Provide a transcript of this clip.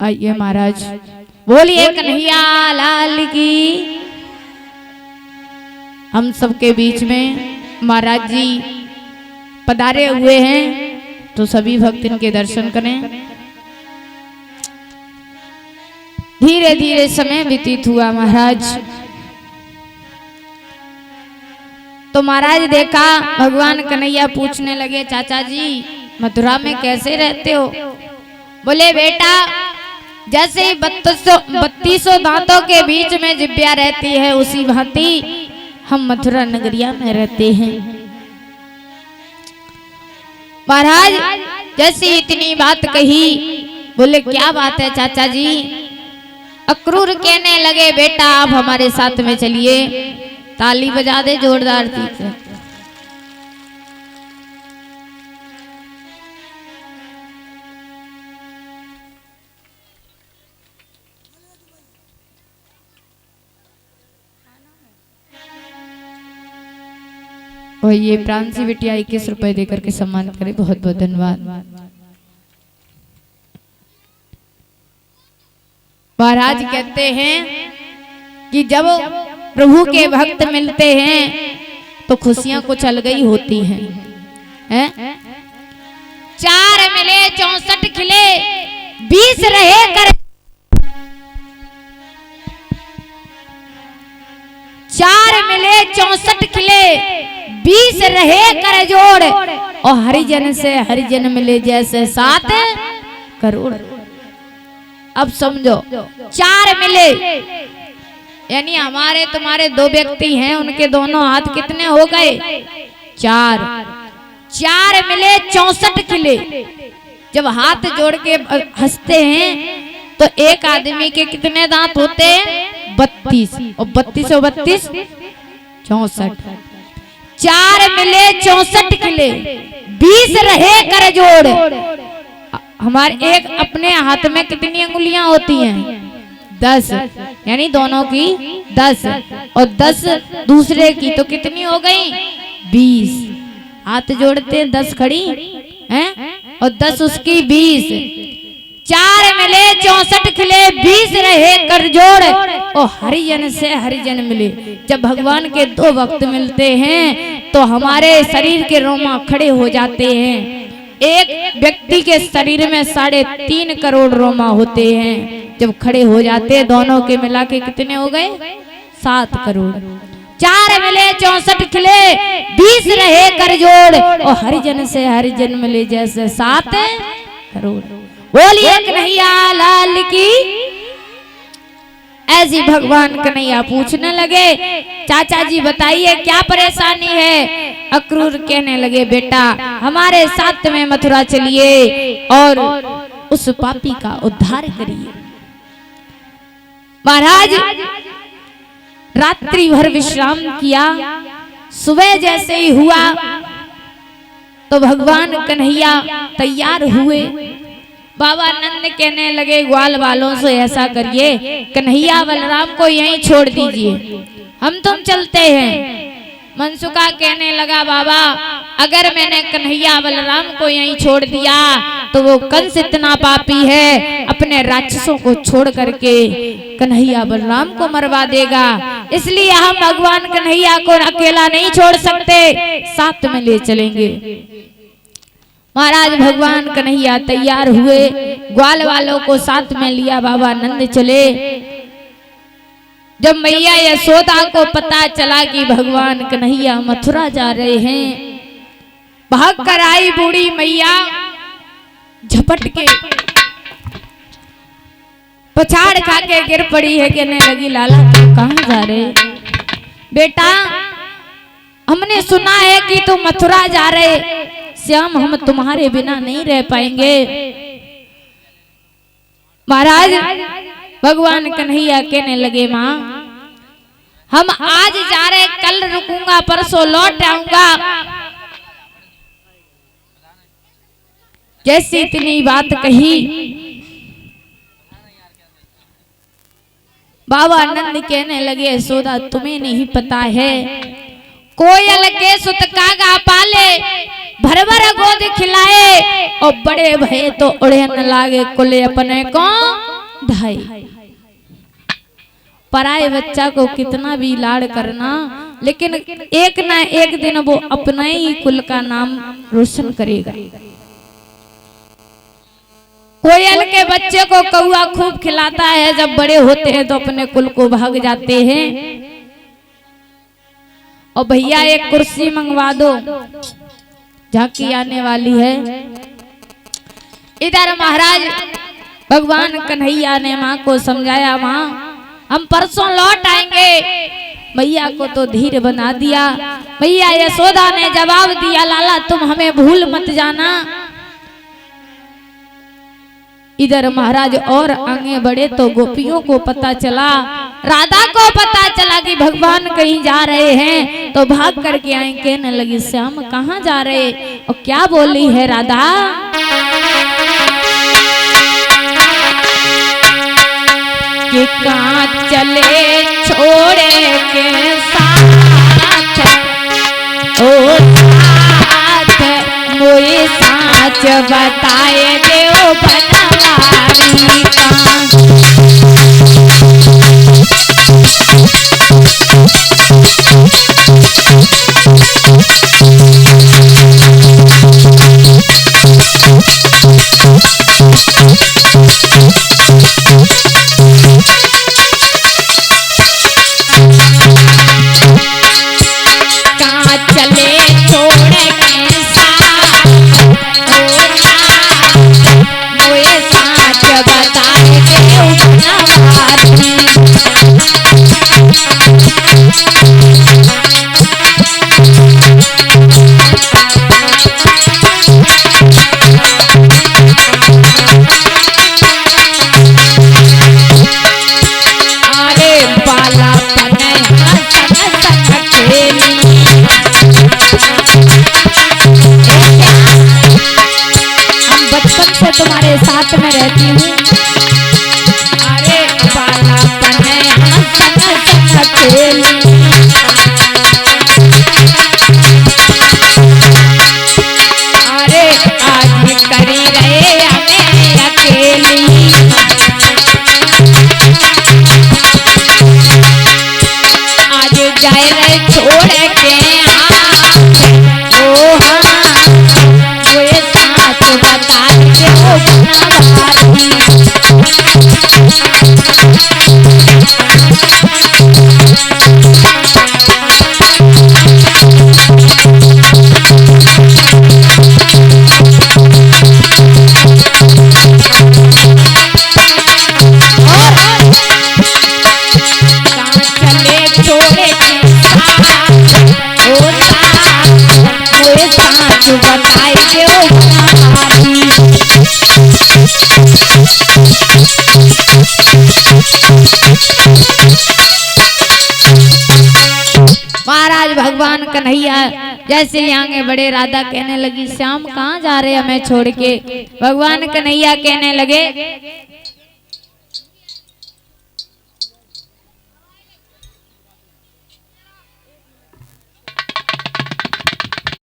आइए महाराज बोलिए कन्हैया लाल की। हम सबके बीच में महाराज जी पधारे हुए हैं, तो सभी भक्त इनके दर्शन करें। धीरे धीरे समय व्यतीत हुआ महाराज। तो महाराज देखा भगवान कन्हैया पूछने लगे, चाचा जी मथुरा में कैसे रहते हो? बोले बेटा जैसे 3200 दांतों के बीच में जिब्या रहती है उसी भांति हम मथुरा नगरिया में रहते हैं। महाराज जैसे इतनी बात कही, बोले क्या बात है चाचा जी? अक्रूर कहने लगे बेटा आप हमारे साथ में चलिए। ताली बजा दे जोरदार थी। और ये प्रांसी बिटिया 21 रुपए देकर के सम्मान करे, बहुत बहुत धन्यवाद। महाराज कहते हैं कि जब प्रभु के भक्त मिलते हैं तो खुशियां कुछ अलग ही होती हैं। 4 मिले 64 खिले 20 रहे कर, 4 मिले 64 खिले 20 रहे कर जोड़, और हरिजन से हरिजन मिले जैसे 7 करोड़। अब समझो 4 मिले यानी हमारे तुम्हारे 2 व्यक्ति हैं, उनके दोनों हाथ कितने हो गए? 4। 4 मिले 64 खिले। जब हाथ जोड़ के हंसते हैं तो एक आदमी के कितने दांत होते हैं? 32। और 32 और 32 64। 4 मिले 64 खिले 20 रहे कर जोड़। हमारे एक अपने हाथ में कितनी अंगुलियां होती हैं? 10, यानी दोनों की 10, और 10 दूसरे की तो कितनी हो गई? 20। हाथ जोड़ते 10 खड़ी हैं और 10 उसकी 20। 4 मिले 64 खिले 20 रहे कर जोड़, और हरिजन से हरिजन मिले। जब भगवान के 2 भक्त मिलते हैं तो हमारे शरीर के रोमा खड़े हो जाते हैं। एक व्यक्ति के शरीर में 3.5 करोड़ रोमा होते हैं, जब खड़े हो जाते दोनों के मिला के कितने हो गए? 7 करोड़। 4 मिले 64 खिले 20 रहे कर जोड़, और हरिजन से हरिजन मिले जैसे 7 करोड़। बोलिए कन्हैया लाल की। ऐसी भगवान कन्हैया पूछने लगे, चाचा जी बताइए क्या परेशानी है? अक्रूर कहने लगे बेटा हमारे साथ में मथुरा चलिए और उस पापी का उद्धार करिए। महाराज रात्रि भर विश्राम किया। सुबह जैसे ही हुआ तो भगवान कन्हैया तैयार हुए। बाबा नंद कहने लगे ग्वाल वालों से ऐसा करिए कन्हैया बलराम को यहीं छोड़ दीजिए, हम तुम चलते हैं। मनसुखा कहने लगा बाबा अगर मैंने कन्हैया बलराम को यहीं छोड़ दिया तो वो कंस इतना पापी है अपने राक्षसों को छोड़ करके कन्हैया बलराम को मरवा देगा, इसलिए हम भगवान कन्हैया को अकेला नहीं छोड़ सकते, साथ में ले चलेंगे। महाराज भगवान कन्हैया तैयार हुए, ग्वाल वालों को साथ में लिया बाबा नंद चले। जब मैया यशोदा को पता चला कि भगवान कन्हैया मथुरा जा रहे हैं, भाग कर आई बूढ़ी मैया, झपट के पछाड़ खा के गिर पड़ी है। कहने लगी लाला तुम कहाँ जा रहे? बेटा हमने सुना है कि तुम मथुरा जा रहे, श्याम हम तुम्हारे बिना नहीं रह पाएंगे। महाराज भगवान कन्हैया कहने लगे माँ हम आज जा रहे, कल रुकूंगा, परसों लौट आऊंगा। जैसे इतनी बात कही बाबा नंद कहने लगे यशोदा तुम्हें नहीं पता है, कोयल के सुत कागा पाले, भर भर गोद खिलाए, और बड़े भय तो उड़े न लागे कुले अपने को ढाई। पराए बच्चा को कितना भी लाड़ करना, लेकिन एक ना एक दिन वो अपना ही कुल का नाम रोशन करेगा। कोयल के बच्चे को कौआ खूब खिलाता है, जब बड़े होते हैं तो अपने कुल को भाग जाते हैं। और भैया एक कुर्सी मंगवा दो, झांकी आने वाली है। इधर महाराज भगवान कन्हैया ने माँ को समझाया, माँ हम परसों लौट आएंगे। मैया को तो धीर बना दिया। मैया यशोदा ने जवाब दिया, लाला तुम हमें भूल मत जाना। इधर महाराज और आगे बढ़े तो गोपियों को पता चला, राधा को पता चला कि भगवान कहीं जा रहे हैं, तो भाग करके आई, कहने लगी श्याम कहाँ जा रहे और क्या बोली है राधा। कि कहाँ चले छोड़े के साथ, ओ साथ मोए साच बताए देव बनवारी का। तुम्हारे साथ में रहती हूँ। अरे बालापन हम संग संग खेली, अरे आज करी रहे हमें अकेली। आज जाए रहे छोड़ के ओ हाँ वो साथ बता ओ बनवारी। चले छोड़े के साथ, ओ साथ वो साथ बताए ओ बनवारी। महाराज भगवान कन्हैया जैसे ही आगे बड़े, राधा कहने लगी श्याम कहाँ जा रहे हमें छोड़ के। भगवान कन्हैया कहने लगे